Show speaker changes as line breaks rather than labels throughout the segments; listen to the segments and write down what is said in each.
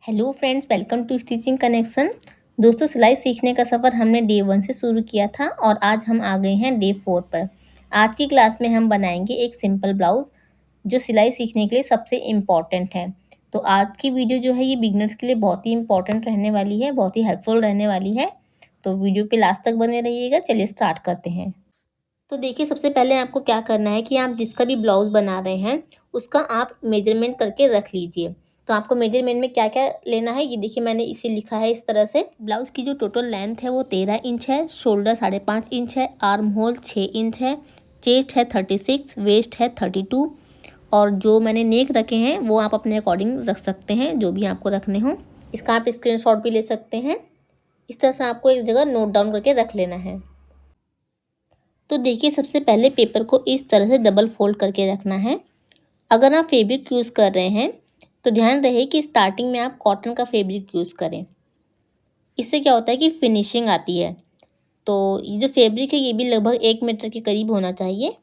Hello friends, welcome to stitching connection. दोस्तों, सिलाई सीखने का सफ़र हमने डे 1 से शुरू किया था और आज हम आ गए हैं डे 4 पर। आज की क्लास में हम बनाएंगे एक सिंपल ब्लाउज़ जो सिलाई सीखने के लिए सबसे इम्पॉर्टेंट है। तो आज की वीडियो जो है ये बिगनर्स के लिए बहुत ही इम्पॉर्टेंट रहने वाली है, बहुत ही हेल्पफुल रहने वाली है। तो वीडियो पे लास्ट तक बने रहिएगा। चलिए स्टार्ट करते हैं। तो देखिए, सबसे पहले आपको क्या करना है कि आप जिसका भी ब्लाउज़ बना रहे हैं उसका आप मेजरमेंट करके रख लीजिए। तो आपको मेजरमेंट में क्या क्या लेना है ये देखिए, मैंने इसे लिखा है इस तरह से। ब्लाउज़ की जो टोटल लेंथ है वो 13 इंच है, शोल्डर 5.5 इंच है, आर्म होल 6 इंच है, चेस्ट है 36, वेस्ट है 32 और जो मैंने नेक रखे हैं वो आप अपने अकॉर्डिंग रख सकते हैं, जो भी आपको रखने हों। इसका आप स्क्रीनशॉट भी ले सकते हैं। इस तरह से आपको एक जगह नोट डाउन करके रख लेना है। तो देखिए, सबसे पहले पेपर को इस तरह से डबल फोल्ड करके रखना है। अगर आप फैब्रिक यूज़ कर रहे हैं तो ध्यान रहे कि स्टार्टिंग में आप कॉटन का फैब्रिक यूज़ करें। इससे क्या होता है कि फिनिशिंग आती है। तो ये जो फैब्रिक है ये भी लगभग 1 मीटर के करीब होना चाहिए।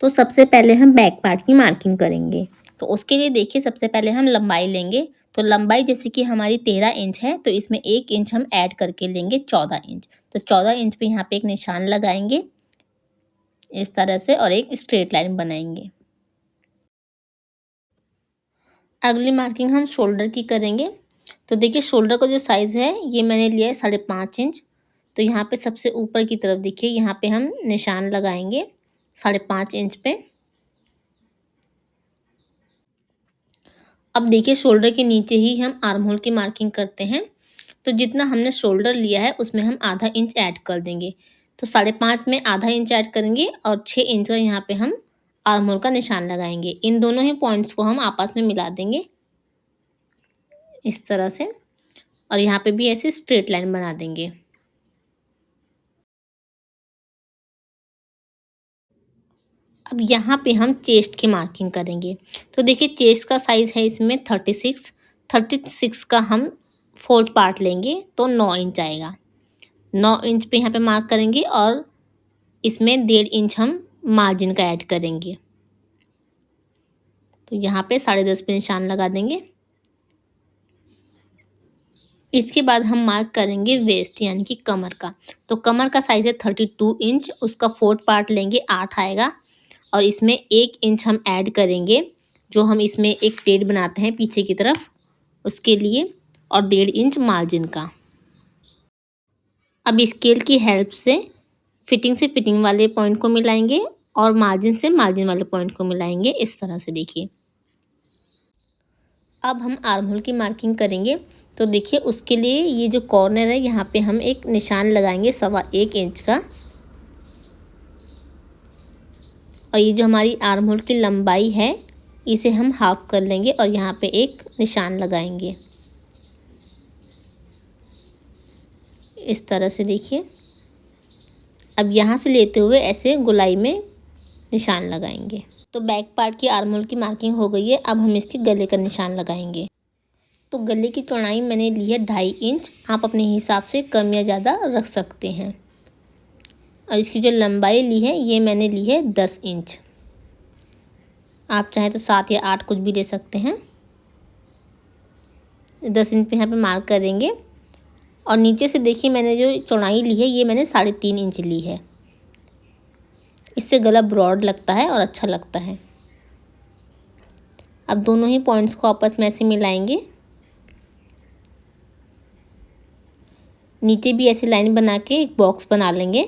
तो सबसे पहले हम बैक पार्ट की मार्किंग करेंगे। तो उसके लिए देखिए, सबसे पहले हम लंबाई लेंगे। तो लंबाई जैसे कि हमारी 13 इंच है तो इसमें 1 इंच हम ऐड करके लेंगे 14 इंच। तो 14 इंच पे यहाँ पे एक निशान लगाएंगे इस तरह से और एक स्ट्रेट लाइन बनाएंगे। अगली मार्किंग हम शोल्डर की करेंगे। तो देखिए, शोल्डर का जो साइज़ है ये मैंने लिया है 5.5 इंच। तो यहाँ पे सबसे ऊपर की तरफ देखिए, यहाँ पे हम निशान लगाएंगे 5.5 इंच पे। अब देखिए, शोल्डर के नीचे ही हम आर्म होल की मार्किंग करते हैं। तो जितना हमने शोल्डर लिया है उसमें हम आधा इंच ऐड कर देंगे। तो 5.5 में आधा इंच ऐड करेंगे और 6 इंच का यहाँ पे हम आर्म होल का निशान लगाएंगे। इन दोनों ही पॉइंट्स को हम आपस में मिला देंगे इस तरह से और यहाँ पे भी ऐसे स्ट्रेट लाइन बना देंगे। अब यहाँ पे हम चेस्ट की मार्किंग करेंगे। तो देखिए, चेस्ट का साइज़ है इसमें 36 का हम फोर्थ पार्ट लेंगे तो 9 इंच आएगा। 9 इंच पे यहाँ पे मार्क करेंगे और इसमें 1.5 इंच हम मार्जिन का ऐड करेंगे। तो यहाँ पे 10.5 पे निशान लगा देंगे। इसके बाद हम मार्क करेंगे वेस्ट यानी कि कमर का। तो कमर का साइज़ है 32 इंच, उसका फोर्थ पार्ट लेंगे 8 आएगा और इसमें 1 इंच हम ऐड करेंगे जो हम इसमें एक प्लेट बनाते हैं पीछे की तरफ उसके लिए और 1.5 इंच मार्जिन का। अब स्केल की हेल्प से फिटिंग वाले पॉइंट को मिलाएंगे और मार्जिन से मार्जिन वाले पॉइंट को मिलाएंगे इस तरह से देखिए। अब हम आर्म होल की मार्किंग करेंगे। तो देखिए, उसके लिए ये जो कॉर्नर है यहाँ पे हम एक निशान लगाएंगे 1.25 इंच का और ये जो हमारी आर्म होल की लंबाई है इसे हम हाफ कर लेंगे और यहाँ पे एक निशान लगाएंगे इस तरह से देखिए। अब यहाँ से लेते हुए ऐसे गोलाई में निशान लगाएंगे। तो बैक पार्ट की आर्म होल की मार्किंग हो गई है। अब हम इसके गले का निशान लगाएंगे। तो गले की चौड़ाई मैंने ली है 2.5 इंच। आप अपने हिसाब से कम या ज़्यादा रख सकते हैं। और इसकी जो लंबाई ली है ये मैंने ली है 10 इंच। आप चाहें तो 7 या 8 कुछ भी ले सकते हैं। 10 इंच पे यहाँ पे मार्क करेंगे और नीचे से देखिए, मैंने जो चौड़ाई ली है ये मैंने 3.5 इंच ली है। इससे गला ब्रॉड लगता है और अच्छा लगता है। अब दोनों ही पॉइंट्स को आपस में ऐसे मिलाएंगे। नीचे भी ऐसी लाइन बना के एक बॉक्स बना लेंगे।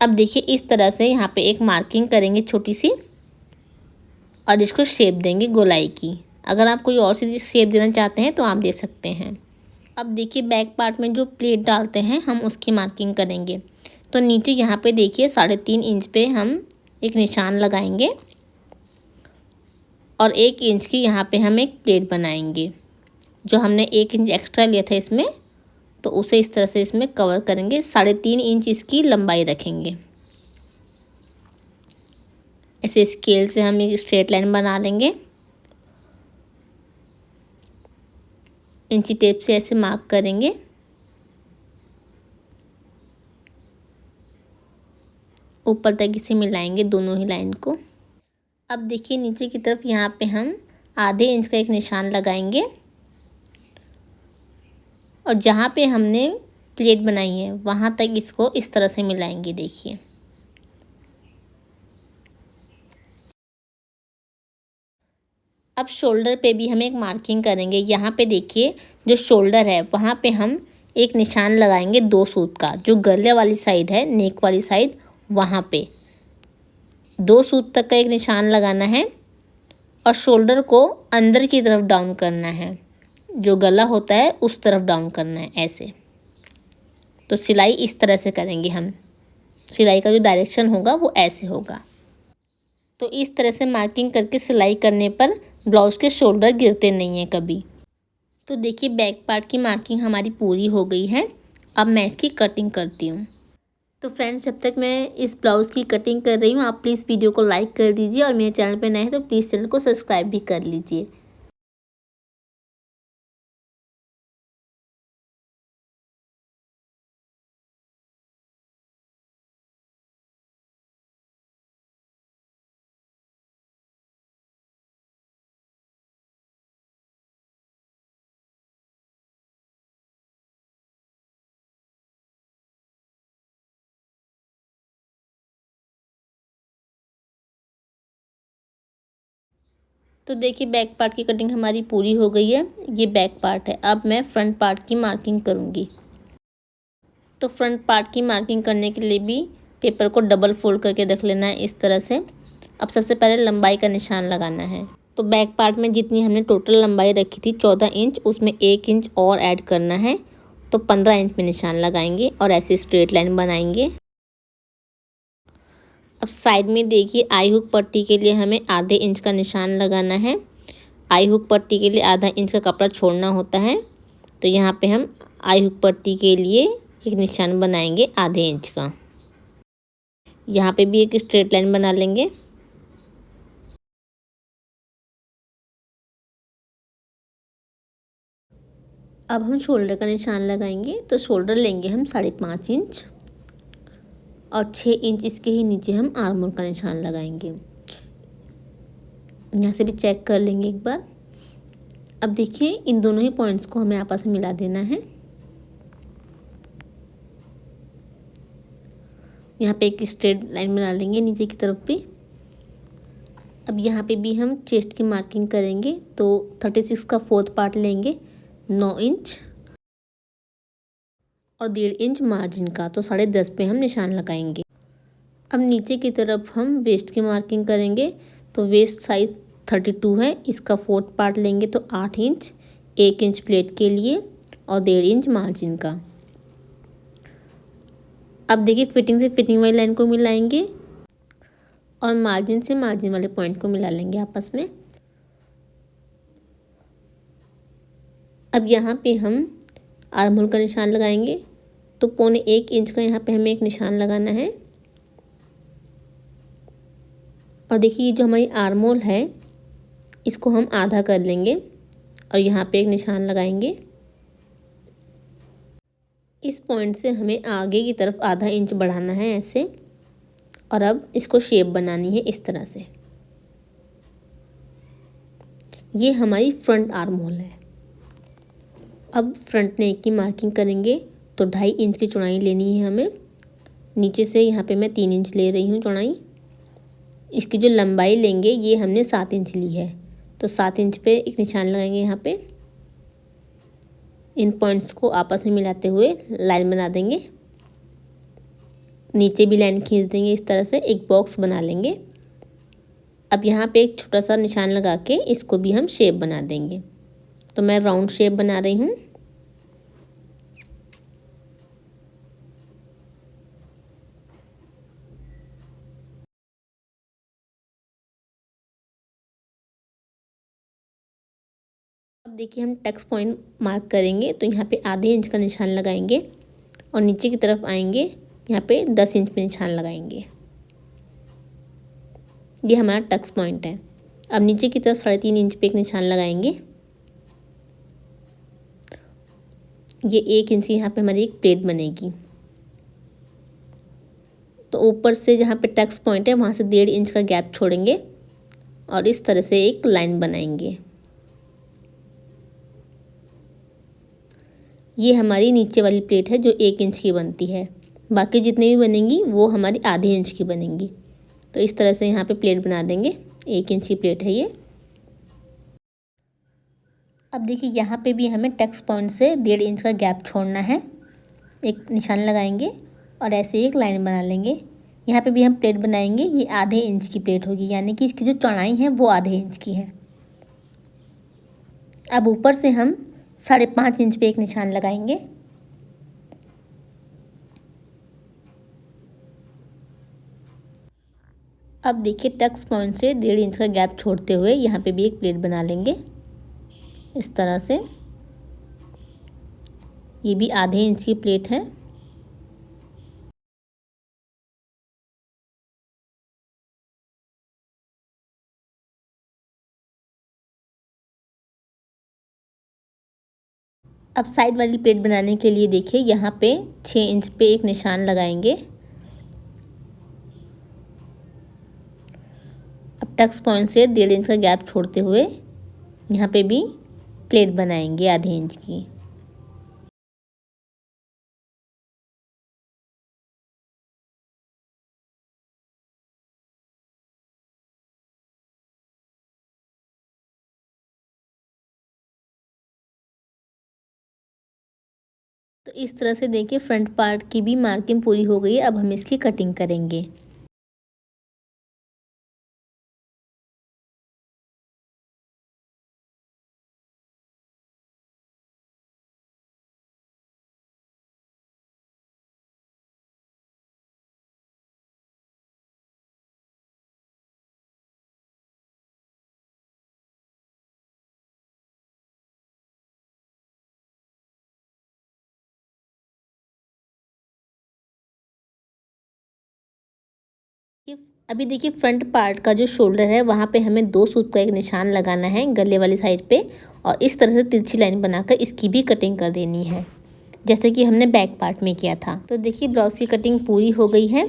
अब देखिए, इस तरह से यहाँ पे एक मार्किंग करेंगे छोटी सी और इसको शेप देंगे गोलाई की। अगर आप कोई और सी शेप देना चाहते हैं तो आप दे सकते हैं। अब देखिए, बैक पार्ट में जो प्लेट डालते हैं हम उसकी मार्किंग करेंगे। तो नीचे यहाँ पे देखिए 3.5 इंच पे हम एक निशान लगाएंगे और 1 इंच की यहाँ पे हम एक प्लेट बनाएंगे। जो हमने 1 इंच एक्स्ट्रा लिया था इसमें, तो उसे इस तरह से इसमें कवर करेंगे। 3.5 इंच इसकी लंबाई रखेंगे। ऐसे स्केल से हम एक स्ट्रेट लाइन बना लेंगे। इंची टेप से ऐसे मार्क करेंगे। ऊपर तक इसे मिलाएंगे दोनों ही लाइन को। अब देखिए, नीचे की तरफ यहाँ पे हम आधे इंच का एक निशान लगाएंगे और जहाँ पे हमने प्लेट बनाई है वहाँ तक इसको इस तरह से मिलाएंगे। देखिए अब शोल्डर पे भी हम एक मार्किंग करेंगे। यहाँ पे देखिए जो शोल्डर है वहाँ पे हम एक निशान लगाएंगे 2 सूत का, जो गले वाली साइड है, नेक वाली साइड, वहाँ पे 2 सूत तक का एक निशान लगाना है और शोल्डर को अंदर की तरफ डाउन करना है, जो गला होता है उस तरफ डाउन करना है ऐसे। तो सिलाई इस तरह से करेंगे हम, सिलाई का जो डायरेक्शन होगा वो ऐसे होगा। तो इस तरह से मार्किंग करके सिलाई करने पर ब्लाउज़ के शोल्डर गिरते नहीं हैं कभी। तो देखिए बैक पार्ट की मार्किंग हमारी पूरी हो गई है। अब मैं इसकी कटिंग करती हूँ। तो फ्रेंड्स, जब तक मैं इस ब्लाउज़ की कटिंग कर रही हूँ आप प्लीज़ वीडियो को लाइक कर दीजिए और मेरे चैनल पर नए हैं तो प्लीज़ चैनल को सब्सक्राइब भी कर लीजिए। तो देखिए बैक पार्ट की कटिंग हमारी पूरी हो गई है। ये बैक पार्ट है। अब मैं फ्रंट पार्ट की मार्किंग करूँगी। तो फ्रंट पार्ट की मार्किंग करने के लिए भी पेपर को डबल फोल्ड करके रख लेना है इस तरह से। अब सबसे पहले लंबाई का निशान लगाना है। तो बैक पार्ट में जितनी हमने टोटल लंबाई रखी थी 14 इंच, उसमें 1 इंच और ऐड करना है। तो 15 इंच में निशान लगाएंगे और ऐसे स्ट्रेट लाइन बनाएंगे। अब साइड में देखिए आई हुक पट्टी के लिए हमें आधे इंच का निशान लगाना है। आई हुक पट्टी के लिए आधा इंच का कपड़ा छोड़ना होता है। तो यहाँ पे हम आई हुक पट्टी के लिए एक निशान बनाएंगे आधे इंच का। यहाँ पे भी एक स्ट्रेट लाइन बना लेंगे। अब हम शोल्डर का निशान लगाएंगे। तो शोल्डर लेंगे हम 5.5 इंच और 6 इंच इसके ही नीचे हम आर्म होल का निशान लगाएंगे। यहाँ से भी चेक कर लेंगे एक बार। अब देखिए इन दोनों ही पॉइंट्स को हमें आपस में मिला देना है। यहाँ पे एक स्ट्रेट लाइन बना लेंगे नीचे की तरफ भी। अब यहाँ पे भी हम चेस्ट की मार्किंग करेंगे। तो 36 का 4th पार्ट लेंगे, 9 इंच और 1.5 इंच मार्जिन का। तो 10.5 पे हम निशान लगाएंगे। अब नीचे की तरफ हम वेस्ट की मार्किंग करेंगे। तो वेस्ट साइज 32 है, इसका 4th पार्ट लेंगे तो 8 इंच, 1 इंच प्लेट के लिए और 1.5 इंच मार्जिन का। अब देखिए फिटिंग से फिटिंग वाली लाइन को मिलाएंगे और मार्जिन से मार्जिन वाले पॉइंट को मिला लेंगे आपस में। अब यहाँ पे हम आर्म होल का निशान लगाएंगे। तो 1.25 इंच का यहाँ पे हमें एक निशान लगाना है। और देखिए ये जो हमारी आर्म होल है इसको हम आधा कर लेंगे और यहाँ पे एक निशान लगाएंगे। इस पॉइंट से हमें आगे की तरफ आधा इंच बढ़ाना है ऐसे। और अब इसको शेप बनानी है इस तरह से। ये हमारी फ्रंट आर्म होल है। अब फ्रंट नेक की मार्किंग करेंगे। तो 2.5 इंच की चौड़ाई लेनी है हमें। नीचे से यहाँ पे मैं 3 इंच ले रही हूँ चौड़ाई। इसकी जो लंबाई लेंगे ये हमने 7 इंच ली है। तो 7 इंच पे एक निशान लगाएंगे। यहाँ पे इन पॉइंट्स को आपस में मिलाते हुए लाइन बना देंगे। नीचे भी लाइन खींच देंगे इस तरह से, एक बॉक्स बना लेंगे। अब यहाँ पे एक छोटा सा निशान लगा के इसको भी हम शेप बना देंगे। तो मैं राउंड शेप बना रही हूँ। अब देखिए हम टक्स पॉइंट मार्क करेंगे। तो यहाँ पे आधे इंच का निशान लगाएंगे और नीचे की तरफ आएंगे, यहाँ पे 10 इंच पे निशान लगाएंगे। ये हमारा टक्स पॉइंट है। अब नीचे की तरफ 3.5 इंच पे एक निशान लगाएंगे। ये 1 इंच की यहाँ पे हमारी एक प्लेट बनेगी। तो ऊपर से जहाँ पे टक्स पॉइंट है वहाँ से 1.5 इंच का गैप छोड़ेंगे और इस तरह से एक लाइन बनाएंगे। ये हमारी नीचे वाली प्लेट है जो 1 इंच की बनती है। बाकी जितनी भी बनेंगी वो हमारी आधे इंच की बनेंगी। तो इस तरह से यहाँ पे प्लेट बना देंगे। 1 इंच की प्लेट है ये। अब देखिए यहाँ पे भी हमें टक्स पॉइंट से 1.5 इंच का गैप छोड़ना है। एक निशान लगाएंगे और ऐसे एक लाइन बना लेंगे। यहाँ पे भी हम प्लेट बनाएंगे। ये आधे इंच की प्लेट होगी, यानी कि इसकी जो चौड़ाई है वो आधे इंच की है। अब ऊपर से हम 5.5 इंच पे एक निशान लगाएंगे। अब देखिए टक्स पॉइंट से 1.5 इंच का गैप छोड़ते हुए यहाँ पे भी एक प्लेट बना लेंगे इस तरह से। ये भी आधे इंच की प्लेट है। अब साइड वाली प्लेट बनाने के लिए देखिए यहाँ पे 6 इंच पे एक निशान लगाएंगे। अब टक्स पॉइंट से 1.5 इंच का गैप छोड़ते हुए यहाँ पे भी प्लेट बनाएंगे आधे इंच की। तो इस तरह से देखिए फ्रंट पार्ट की भी मार्किंग पूरी हो गई है। अब हम इसकी कटिंग करेंगे। अभी देखिए फ्रंट पार्ट का जो शोल्डर है वहाँ पे हमें 2 सूत का एक निशान लगाना है गले वाली साइड पे, और इस तरह से तिरछी लाइन बनाकर इसकी भी कटिंग कर देनी है, जैसे कि हमने बैक पार्ट में किया था। तो देखिए ब्लाउज की कटिंग पूरी हो गई है।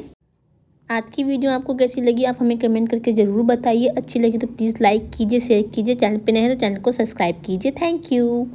आज की वीडियो आपको कैसी लगी आप हमें कमेंट करके ज़रूर बताइए। अच्छी लगी तो प्लीज़ लाइक कीजिए, शेयर कीजिए। चैनल पे नए हैं तो चैनल को सब्सक्राइब कीजिए। Thank you.